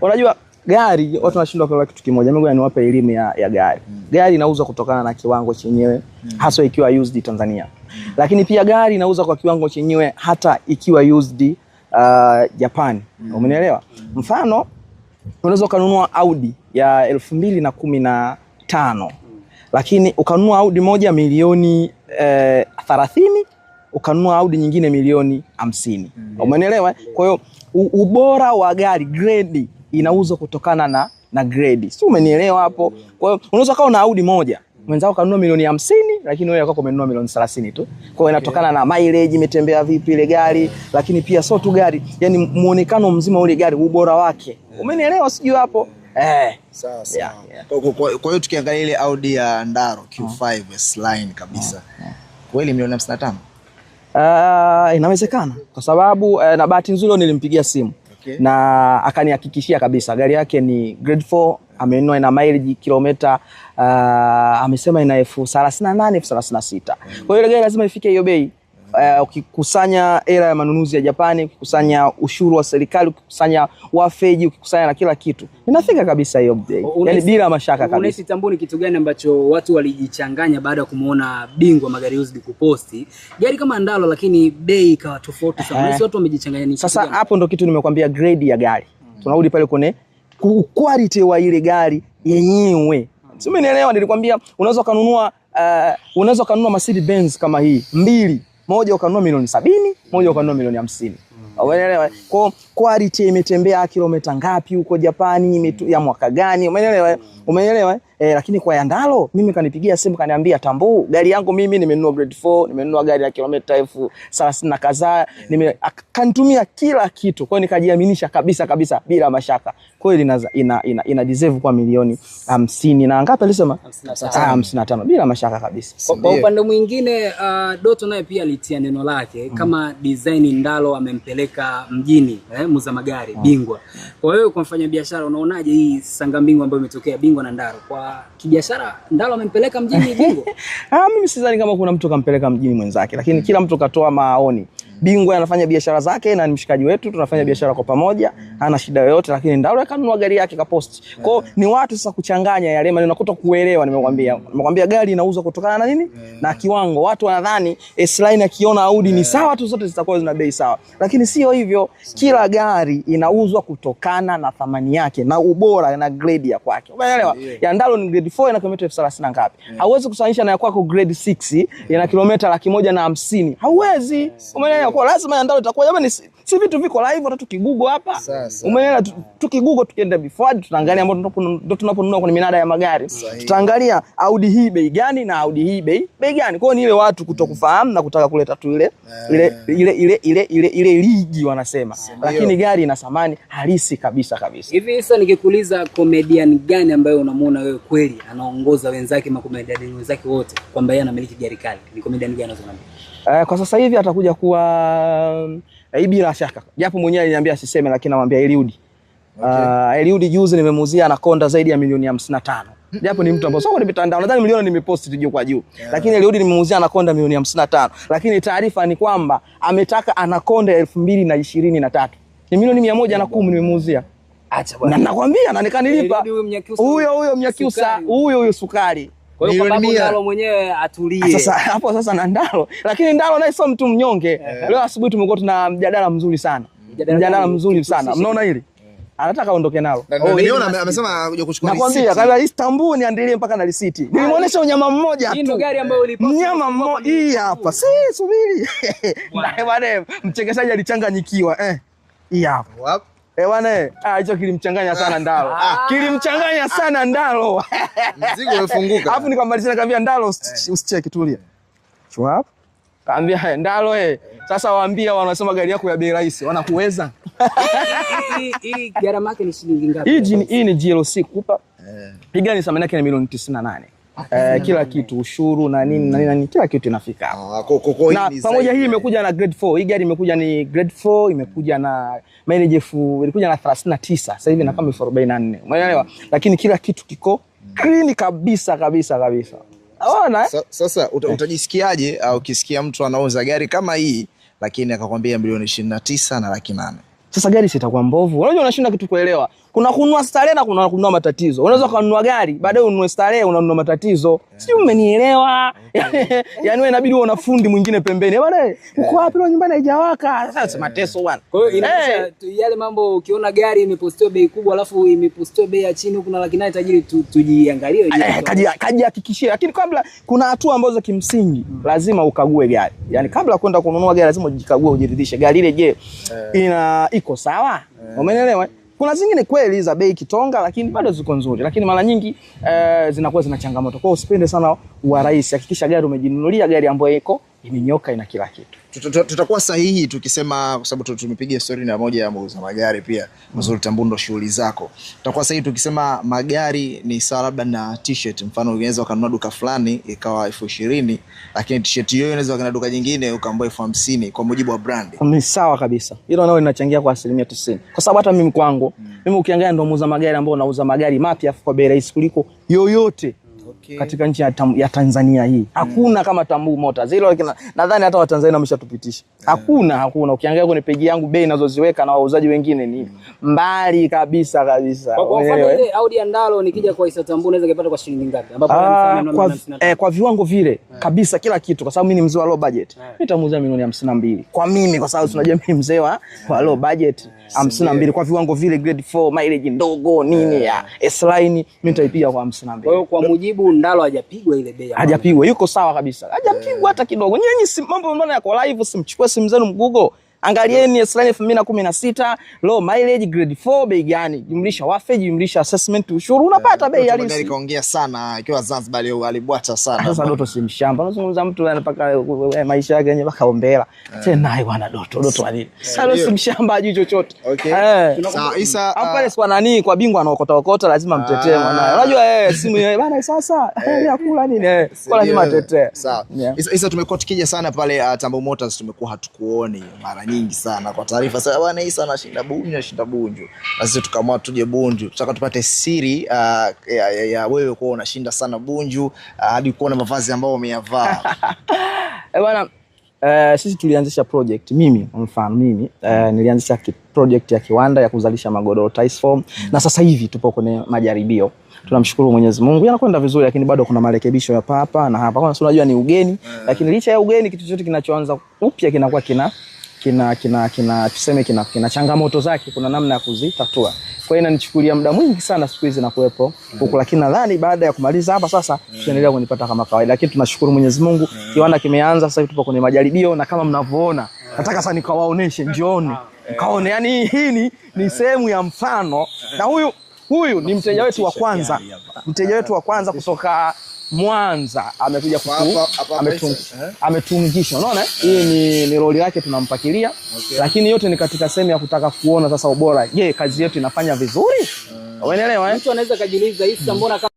Unajua gari watu wanashindwa kwa kitu kimoja. Mimi niwape elimu ya gari. Gari inauzwa kutokana na kiwango chenyewe hasa ikiwa used Tanzania. Lakini pia gari inauzwa kwa kiwango chenyewe hata ikiwa used Japan. Umenielewa? Mfano unaweza kununua Audi ya 2015 lakini ukanunua Audi moja milioni 30, ukanunua Audi nyingine milioni 50. Umenielewa? Kwa hiyo ubora wa gari grade inauzwa kutokana na grade. Si umenielewa hapo? Kwa hiyo unaweza kawa na Audi moja, mwenzako kanunua milioni 50 lakini wewe kwako umenunua milioni 30 tu. Kwa hiyo inatokana na mileage, imetembea vipi ile gari, lakini pia sio tu gari, yani muonekano mzima ule gari, ubora wake. Umenielewa sijui hapo? Sawa. Kwa hiyo tukiangalia ile Audi ya Ndaro Q5 S-Line kabisa. Kweli milioni 55? Inawezekana kwa sababu na bahati nzuri nilimpigia simu. Na akanihakikishia kabisa gari yake ni grade 4, amenunua ina mileage kilomita amesema ina 38,000 36. Kwa hiyo ile gari lazima ifike hiyo bei. Ukikusanya hela ya manunuzi ya Japani, ukikusanya ushuru wa serikali, ukikusanya wafeji, ukikusanya na kila kitu, inafika kabisa hiyo bei. Yaani bila mashaka kabisa. Unahisi tambuni kitu gani ambacho watu walijichanganya baada ya kumuona bingwa magari used kuposti gari kama Ndalo lakini bei ikawa tofauti sana? Unahisi watu wamejichanganya? Sasa hapo ndo kitu nimekwambia, grade ya gari. Tunarudi pale kwenye quality wa ile gari yenyewe. Si umenielewa? Nilikwambia unaweza kununua Mercedes Benz kama hii mbili, moja ukanunua milioni 70, moja ukanunua milioni 50. Umeelewa? Kwa quality imetembea kilomita ngapi huko Japani, ya mwaka gani? Umeelewa? Lakini kwa ya Ndalo mimi kanipigia simu kaniambia, Tambu, gari yangu mimi nimenunua grade 4, nimenunua gari ya kilomita 30 na kadhaa, kanitumia kila kitu. Kwa hiyo nikajiaminisha kabisa bila mashaka. Kweli ina deserve kwa milioni 50 na ngapi alisema? 55 bila mashaka kabisa. Kwa upande mwingine Doto naye pia alitia neno lake kama design Ndalo amempeleka mjini muza magari bingwa. Kwa hiyo kwa mfanya biashara unaonaje hii sanga mbingu ambayo imetokea bingwa na Ndaro? Kwa kibiashara Ndalo amempeleka mjini bingwa? Mimi sidhani kama kuna mtu kampeleka mjini mwenzake, lakini kila mtu katoa maoni. Bingwa anafanya biashara zake na ni mshikaji wetu, tunafanya biashara kwa pamoja, hana shida yoyote, lakini Ndaro akanunua gari yake kapost. Kwa hiyo ni watu sasa kuchanganya yale maneno kuto kuelewa. Nimekwambia gari inauzwa kutokana na nini? Na kiwango. Watu wanadhani S-Line akiona Audi ni sawa tu, zote zitakuwa zina bei sawa. Lakini sio hivyo. Kila gari inauzwa kutokana na thamani yake na ubora na grade ya kwake. Umeelewa? Ya Ndaro ni grade 4 ina kilomita 30 na ngapi? Hauwezi kusanisha na ya kwako grade 6 ina kilomita 150. Hauwezi. Umeelewa? Kwa lazima ya Ndaro itakuwa jamani, si vitu viko live hata tukigugo hapa. Umeelewa? Tukigugo tukienda before tutaangalia ambao ndo tunaponunua kwenye minada ya magari. Tutaangalia Audi hii bei gani na Audi hii bei gani. Kwa hiyo ni ile watu kutokufahamu na kutaka kuleta tu ile ligi wanasema. Lakini gari ina thamani halisi kabisa. Hivi sasa nikikuuliza comedian gani ambaye unamuona wewe kweli anaongoza wenzake makomedian wenzake wote kwamba yeye anamiliki gari kali, ni comedian gani unazoniambia? Kwa sasa hivi atakuja kuwa bila shaka. Japo mwenyewe aliniambia asiseme, lakini namwambia Eliudi. Eliudi juzi nimemuuzia Anaconda zaidi ya milioni 55. Japo ni mtu ambaye sio kwenye mitandao, nadhani milioni nimepost tu juu kwa juu. Lakini Eliudi nimemuuzia Anaconda milioni 55. Lakini taarifa ni kwamba ametaka Anaconda 2023. Ni milioni 110 nimemuuzia. Acha bwana. Na nakwambia na nikanilipa. Huyo Mnyakyusa, huyo Sukari. Kwa hiyo kwa sababu Ndalo mwenyewe atulie. Sasa na Ndalo. Lakini Ndalo naye sio mtu mnyonge. Leo asubuhi tumekuwa tuna mjadala mzuri sana. Mnaona hili? Anataka aondoke nalo. Nimeona amesema kuja kuchukua receipt. Nakwambia kama Istanbul niandilie mpaka na receipt. Nilimuonesha unyama mmoja tu. Hii ndio gari ambayo ulipost. Mnyama mmoja hii hapa. Subiri. Bwana mchekeshaji alichanganyikiwa. Hii hapa. Wapi? Bwana hicho kilimchanganya sana Ndalo. Kilimchanganya sana Ndalo. Mzigo umefunguka. Alafu nikamalizia nikamwambia Ndalo usicheke, tulia. Chua. Kaambia Ndalo sasa waambia wanasema gari yako ya bei rahisi wanakuweza. Hii gharama yake ni shilingi ngapi? Hii ni GLC Cooper. Hii gari thamani yake ni milioni 98. Kila kitu ushuru na nini kila kitu inafika hapo. Na pamoja hii imekuja na grade 4. Hii gari imekuja ni grade 4, imekuja na mileage ilikuja na 39. Sasa hivi na kama 44. Umeelewa? Lakini kila kitu kiko clean kabisa. Unaona? Sasa utajisikiaje au ukisikia mtu anauza gari kama hii lakini akakwambia milioni 29 na 800? Sasa gari sitakuwa mbovu. Unajua unashinda kitu kuelewa. Kuna kununua starehe na kuna kununua matatizo. Unaweza kununua gari, baadaye ununue starehe, unanunua matatizo. Sio, umenielewa? Yaani wewe inabidi uwe na fundi mwingine pembeni. Bwana, uko wapi leo, nyumbani haijawaka? Sasa mateso bwana. Kwa hiyo inaisha yale mambo, ukiona gari imepostiwa bei kubwa alafu imepostiwa bei ya chini, kuna laki naye tajiri, tujiangalie kaji hakikishie. Lakini kabla, kuna hatua ambazo kimsingi lazima ukague gari. Yaani kabla kwenda kununua gari lazima ujikague, ujiridhishe gari ile je, iko sawa? Umeelewa? Kuna zingine kweli za bei kitonga lakini bado ziko nzuri, lakini mara nyingi zinakuwa zina changamoto. Kwa hiyo usipende sana wa rahisi, hakikisha gari umejinunulia gari ambayo iko imenyoka, ina kila kitu. Tutakuwa sahihi tukisema, kwa sababu tumepiga story na moja ya muuza magari pia, Mzuri Tambundo, shughuli zako. Tutakuwa sahihi tukisema magari ni sawa labda na t-shirt. Mfano unaweza ukanunua duka fulani ikawa 20,000, lakini t-shirt hiyo unaweza ukaenda duka jingine ukaambiwa 50,000 kwa mujibu wa brand. Ni sawa kabisa. Hilo nalo linachangia kwa 90%. Kwa sababu hata mimi kwangu, mimi ukiangalia ndo muuza magari ambao nauza magari mapya kwa bei rahisi kuliko yoyote. Katika nchi ya Tanzania hii hakuna kama Tambu Motors. Hilo nadhani hata Watanzania wameshatupitisha. Hakuna. Ukiangalia kwenye peji yangu bei ninazoziweka na wauzaji wengine ni mbali kabisa. Kwa mfano ile Audi ya Ndalo nikija kwa Isa Tambu naweza kupata kwa shilingi ngapi? Ambapo kwa viwango vile kabisa kila kitu, kwa sababu mimi ni mzee wa low budget. Nitamuuzia milioni 52. Kwa mimi, kwa sababu tunajua mimi mzee wa low budget, 52 kwa viwango vile, grade 4, mileage ndogo nini ya S-line, mimi nitaipiga kwa 52. Kwa hiyo kwa mujibu Ndalo hajapigwa ile bei. Hajapigwa, yuko sawa kabisa. Hajapigwa hata kidogo. Nyinyi mambo mbona yako live, simchukue simu zenu mgugo. Angalieni S-line 2016, low mileage, grade 4, bei gani? Jumlisha wafeji, jumlisha assessment, ushuru, unapata bei halisi. Gari kaongea sana, ikiwa Zanzibar leo alibwata sana. Sasa Doto si mshamba. Unazungumza mtu anapaka maisha yake yenyewe mpaka ombela. Tena naye bwana Doto alini. Sasa si mshamba ajui chochote. Sawa, Isa hapa kwa nani, kwa bingwa anaokota lazima mtetee mwanae. Unajua simu yeye bwana sasa yakula nini kwa lazima atetee. Sawa. Isa tumekuwa tukija sana pale Tambu Motors, tumekuwa hatukuoni mara nyingi sana. Kwa taarifa sasa bwana Isa anashinda Bunju. Na sisi tukaamua tuje Bunju. Tutaka tupate siri ya wewe kwa unashinda sana Bunju hadi kuona mavazi ambayo umeyavaa. Bwana sisi tulianzisha project, mimi nilianzisha project ya kiwanda ya kuzalisha magodoro Ticeform, na sasa hivi tupo kwenye majaribio. Tunamshukuru Mwenyezi Mungu, yanakwenda vizuri, lakini bado kuna marekebisho ya hapa na hapa. Kwa sababu unajua ni ugeni, lakini licha ya ugeni, kitu chochote kinachoanza upya kinakuwa kina changamoto zake, kuna namna ya kuzitatua. Kwa hiyo inanichukulia muda mwingi sana siku hizi na kuwepo huko, lakini nadhani baada ya kumaliza hapa sasa tutaendelea kunipata kama kawaida. Lakini tunashukuru Mwenyezi Mungu, kiwanda kimeanza sasa hivi, tupo kwenye majaribio, na kama mnavyoona nataka sasa nikawaoneshe, njooni kaone. Yani hii ni sehemu ya mfano, na huyu ni mteja wetu wa kwanza kutoka Mwanza, amekuja ametungisha. Unaona hii ni roli yake tunampakilia, lakini yote ni katika sehemu ya kutaka kuona sasa ubora. Je, kazi yetu inafanya vizuri? Umeelewa? Mtu anaweza kujiuliza Isa, mbona